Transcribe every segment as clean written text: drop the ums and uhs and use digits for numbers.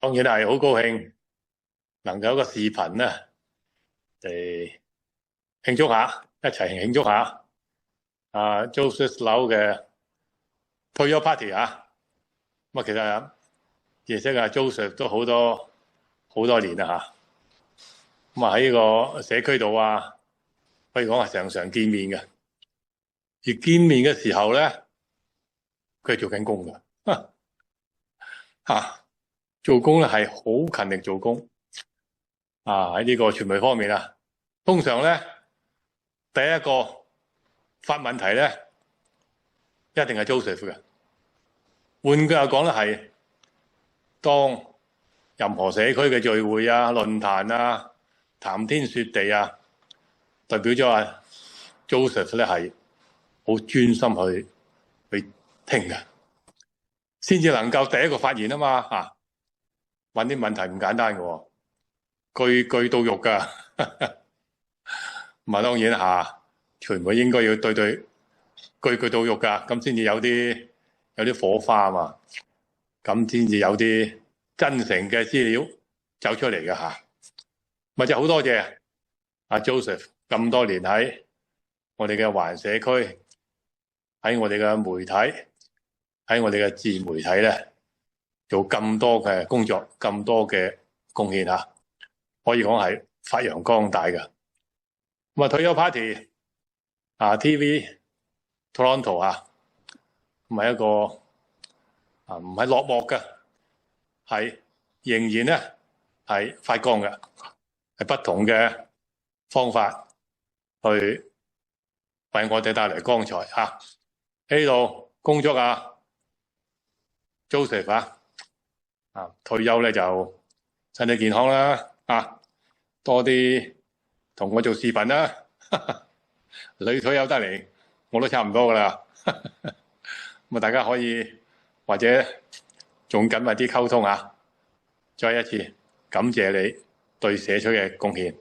當然係好高興能夠有個視頻咧嚟慶祝下，一齊慶祝下Joseph Lau 嘅退休 party 啊！咁其實認識Joseph 都好多年啦嚇。咁喺呢個社區度可以講係常常見面嘅。而見面嘅時候咧，佢係做緊工㗎。做工咧係好勤力做工。喺呢個傳媒方面通常咧第一個發問題咧一定係 Joseph 嘅。換句話講咧係，當任何社區嘅聚會論壇談天說地代表咗Joseph 咧係好專心去聽嘅，先至能夠第一個發言嘛問啲問題唔簡單嘅，句句到肉㗎。咁當然傳媒應該要對句句到肉㗎，咁先至有啲火花嘛，咁先至有啲真誠嘅資料走出嚟嘅咪就好多謝Joseph 咁多年喺我哋嘅華人社區，喺我哋嘅媒體，喺我哋嘅自媒體咧做咁多嘅工作，咁多嘅貢獻可以講係發揚光大嘅。咁退休 party TV Toronto 唔係一個唔係落幕嘅，係仍然咧係發光嘅，係不同嘅方法去為我哋帶嚟光彩呢度恭祝Joseph 退休咧就身體健康啦多啲同我做視頻啦。你退休得嚟，我都差唔多噶啦。咁大家可以或者仲緊密啲溝通再一次感謝你對社區嘅貢獻。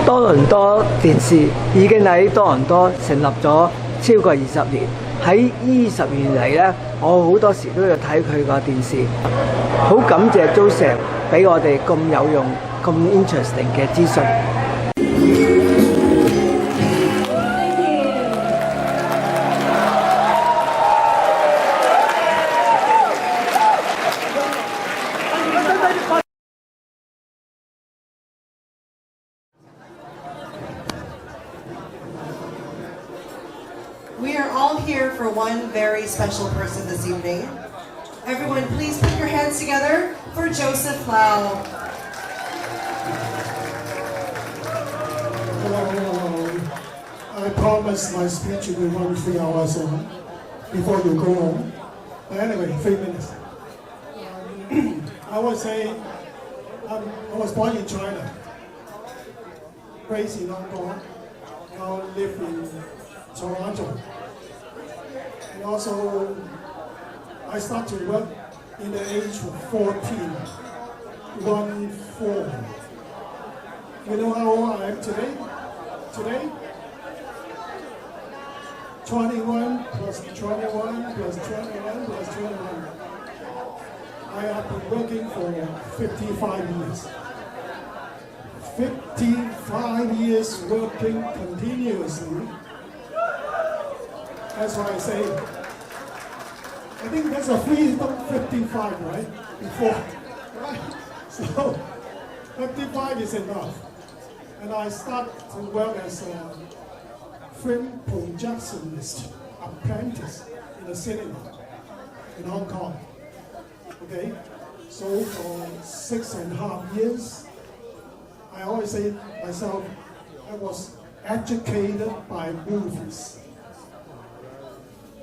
多倫多電視已經喺多倫多成立咗超過20年。喺20年嚟咧，我好多時都要睇佢個電視。好感謝 Joseph 俾我哋咁有用、咁 interesting 嘅資訊。We are all here for one very special person this evening. Everyone, please put your hands together for Joseph Lau. Hello. I promised my speech will run 3 hours before you go home. But anyway, 3 minutes. I would say I was born in China, raised in Hong Kong, now live in Toronto. And also, I started to work in the age of 14. You know how old I am today? Today? 21 plus 21 plus 21 plus 21. I have been working for 55 years. 55 years working continuously. That's why I say, I think that's a freedom 55, right? Before, right? So 55 is enough. And I start to work as a film projectionist apprentice in a cinema in Hong Kong. Okay? So for 6.5 years, I always say to myself, I was educated by movies.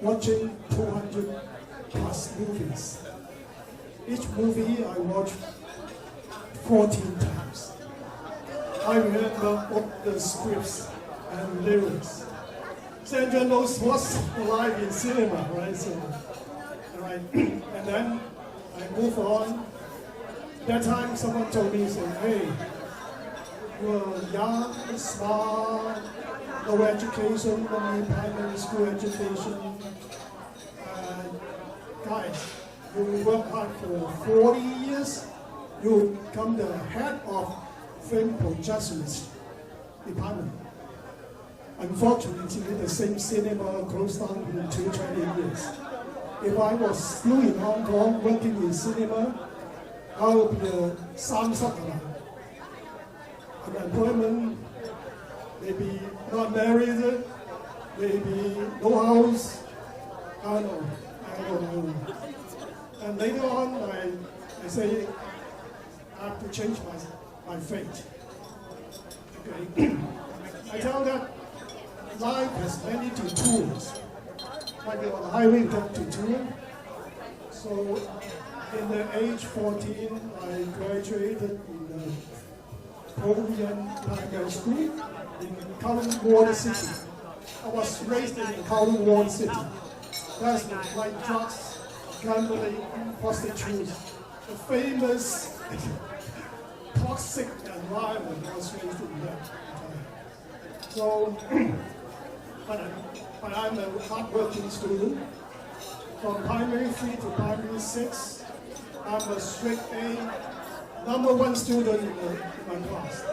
Watching 200 plus movies. Each movie I watch 14 times. I remember all the scripts and lyrics. Sandra knows what's live in cinema, right? So, all right. And then I move on. That time someone told me, said, hey, you're young, smart, no education, only primary school education. Guys, you work hard for 40 years, you become the head of film production department. Unfortunately, the same cinema closed down in 20 years. If I was still in Hong Kong working in cinema, I would be a samsakana. Unemployment, maybe not married, maybe no house, I don't know. And later on, I say, I have to change my fate. Okay. I tell that life has many detours. Like on the highway, you get detour. So, in the age 14, I graduated in the Korean primary school in Kowloon Water City. I was raised in Kowloon Water City. That's like drugs, gambling, prostitution. The famous toxic environment was raised in that time. So, but I'm a hardworking student. From primary 3 to primary 6, I'm a straight A, #1 student in my class.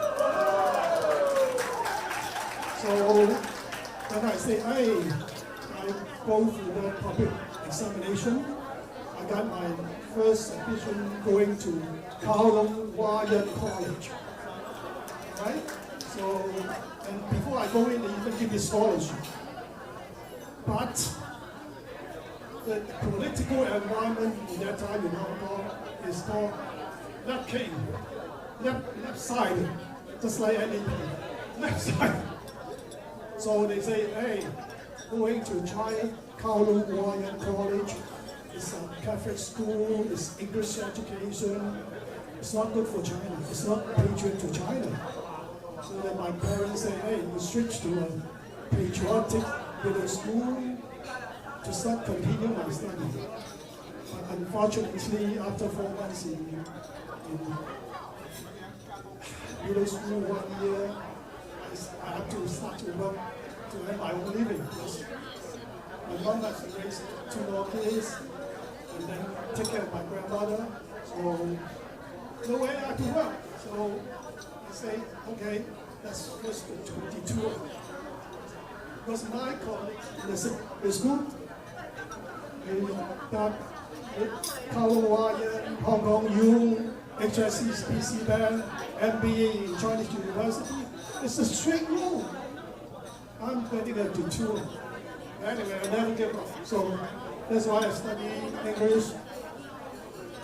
So when I say, hey, I go through the public examination, I got my first admission going to Kowloon College. Right? So, and before I go in, they even give me scholarship. But the political environment in that time in Hong Kong is called left king, left side, just like any left side. So they say, hey, going to China, Kowloon College, it's a Catholic school, it's English education, it's not good for China, it's not patriot to China. So then my parents say, hey, you switch to a patriotic middle school, to start continue my study. But unfortunately, after 4 months in middle school, 1 year, I have to start to work to earn my own living. Because my mom has to raise 2 more kids and then take care of my grandmother. So no way I have to work. So I say, okay, let's first go to 22. Because my colleagues in the school, that Kowloon, Hong Kong U, HSC, Band, MBA in Chinese University, it's a straight rule. I'm getting a tutor. Anyway, I never give up. So that's why I study English,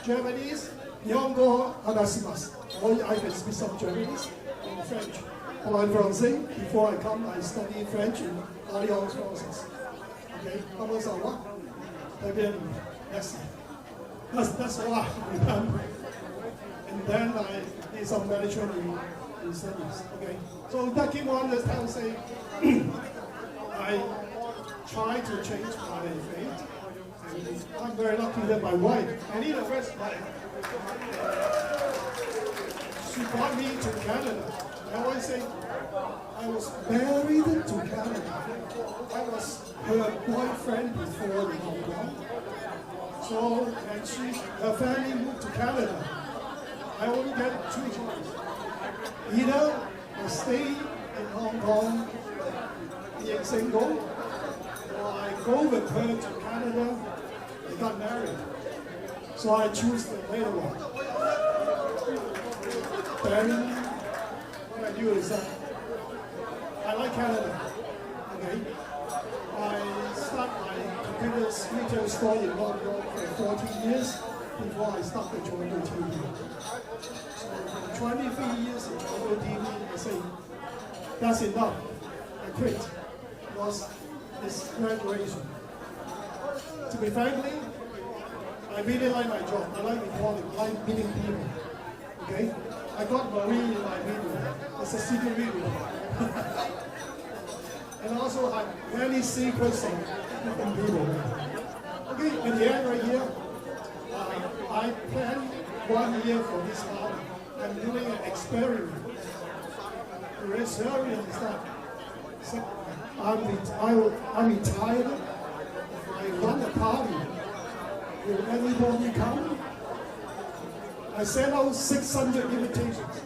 Japanese, Nihongo, Anasimasu. Or I can speak some Japanese and French. Or in Francais, before I come, I study French in Alliance Française. Okay, comment ça va? Très bien, merci. That's why we done. And then I did some management in studies. Okay, so that came on this time say, I try to change my fate. And I'm very lucky that my wife, and even first she brought me to Canada. I always say, I was married to Canada. I was her boyfriend before in Hong Kong. So, and her family moved to Canada. I only get 2 choices. Either I stay in Hong Kong, being single, or I go with her to Canada and got married. So I choose the later one. Then what I do is I like Canada. Okay, I start my computer retail store in Hong Kong for 14 years before I started Toronto TV. So for 23 years in Toronto TV, I say that's enough. I quit because it's graduation. To be frankly, I really like my job. I like reporting, I like meeting people. Okay? I got Marie in my video. It's a secret video. And also have many secrets of different people. Okay, at the end right here, I planned 1 year for this party. I'm doing an experiment. The experiment is that I'm retired. I run a party. Will anybody come? I sent out 600 invitations.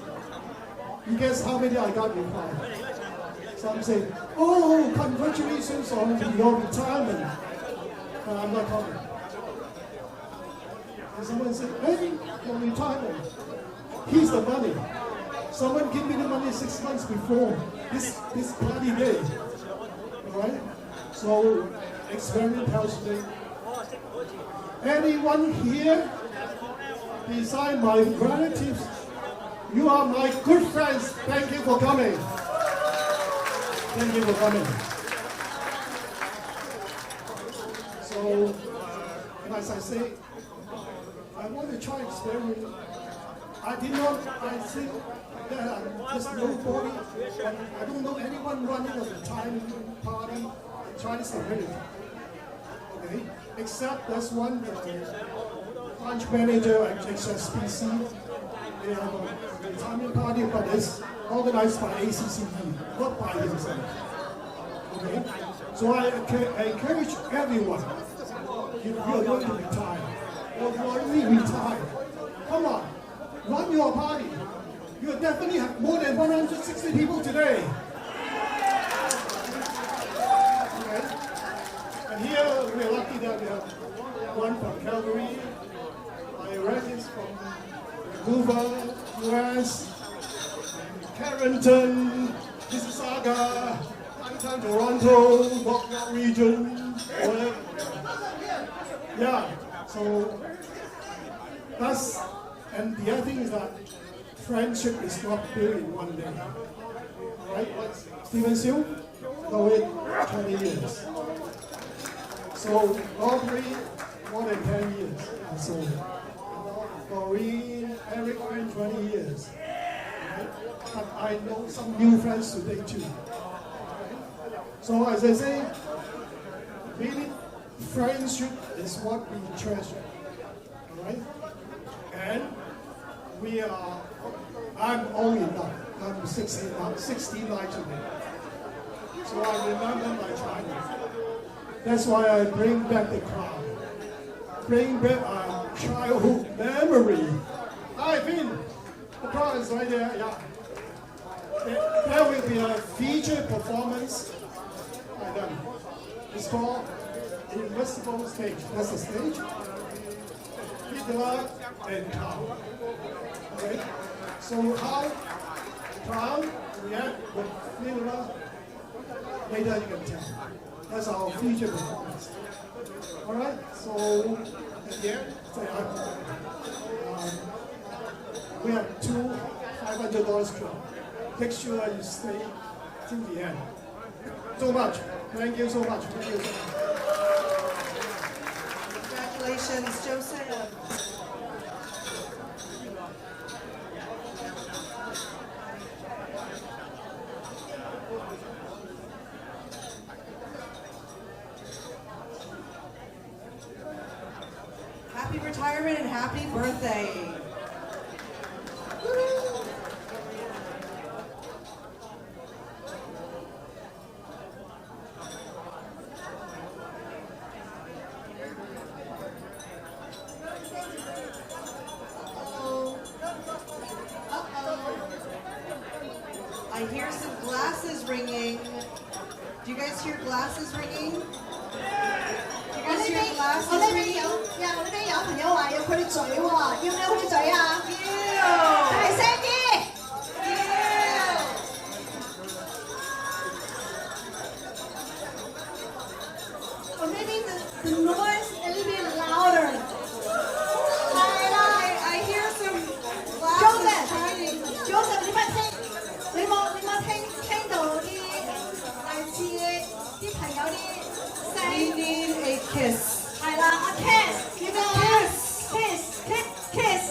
You guess how many I got replied? Some say, oh, congratulations on your retirement. But I'm not coming. And someone said, hey, your retirement. Here's the money. Someone give me the money 6 months before this bloody day. Alright? So, experiment tells me, anyone here, beside my relatives, you are my good friends. Thank you for coming. Thank you for coming. So, and as I say, I want to try experiment. I think that there's nobody, I don't know anyone running a retirement party trying to submit it. Okay? Except there's one branch manager at HSBC. They have a retirement party, but it's organized by ACCE, not by himself. Okay? So I encourage everyone, if you are going to retire, or you already retired, come on, run your party. You definitely have more than 160 people today. Okay? And here we are lucky that we have one from Calgary, my relatives from Vancouver, US, Carrington, Mississauga, downtown Toronto, York region, whatever. Yeah, so that's, and the other thing is that friendship is not built in one day. Right? Stephen Siu, know it 20 years. So Aubrey, more than 10 years. And so Maureen, Eric, 20 years. Right? But I know some new friends today too. Right? So as I say, really, friendship is what we treasure. Alright? And I'm old enough. I'm 69 today. So I remember my childhood. That's why I bring back the crowd. Bring back our childhood memory. Hi, Vin. The crowd is right there. Yeah. There will be a feature performance by them. It's called Invisible Stage. That's the stage. Fiddler and cow. Okay? So how crowd react with fiddler, later you can tell. That's our feature performance. Alright, so at the end, we have two $500 club. Make sure you stay till the end. So much. Thank you so much. Thank you so much. Congratulations, Joseph. Happy retirement and happy birthday. I hear some glasses ringing. Do you guys hear glasses ringing? Do you guys hear glasses ringing? 我呢邊有朋友話要佢啲嘴喎，要唔要佢啲嘴啊？要！大聲啲！要Or maybe the noise a little bit louder. 係啦 I hear some glasses shining. ，Joseph，你冇聽到啲類似啲朋友啲聲？ We need a kiss. 係啦，a kiss，要唔要 kiss？kiss。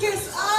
Because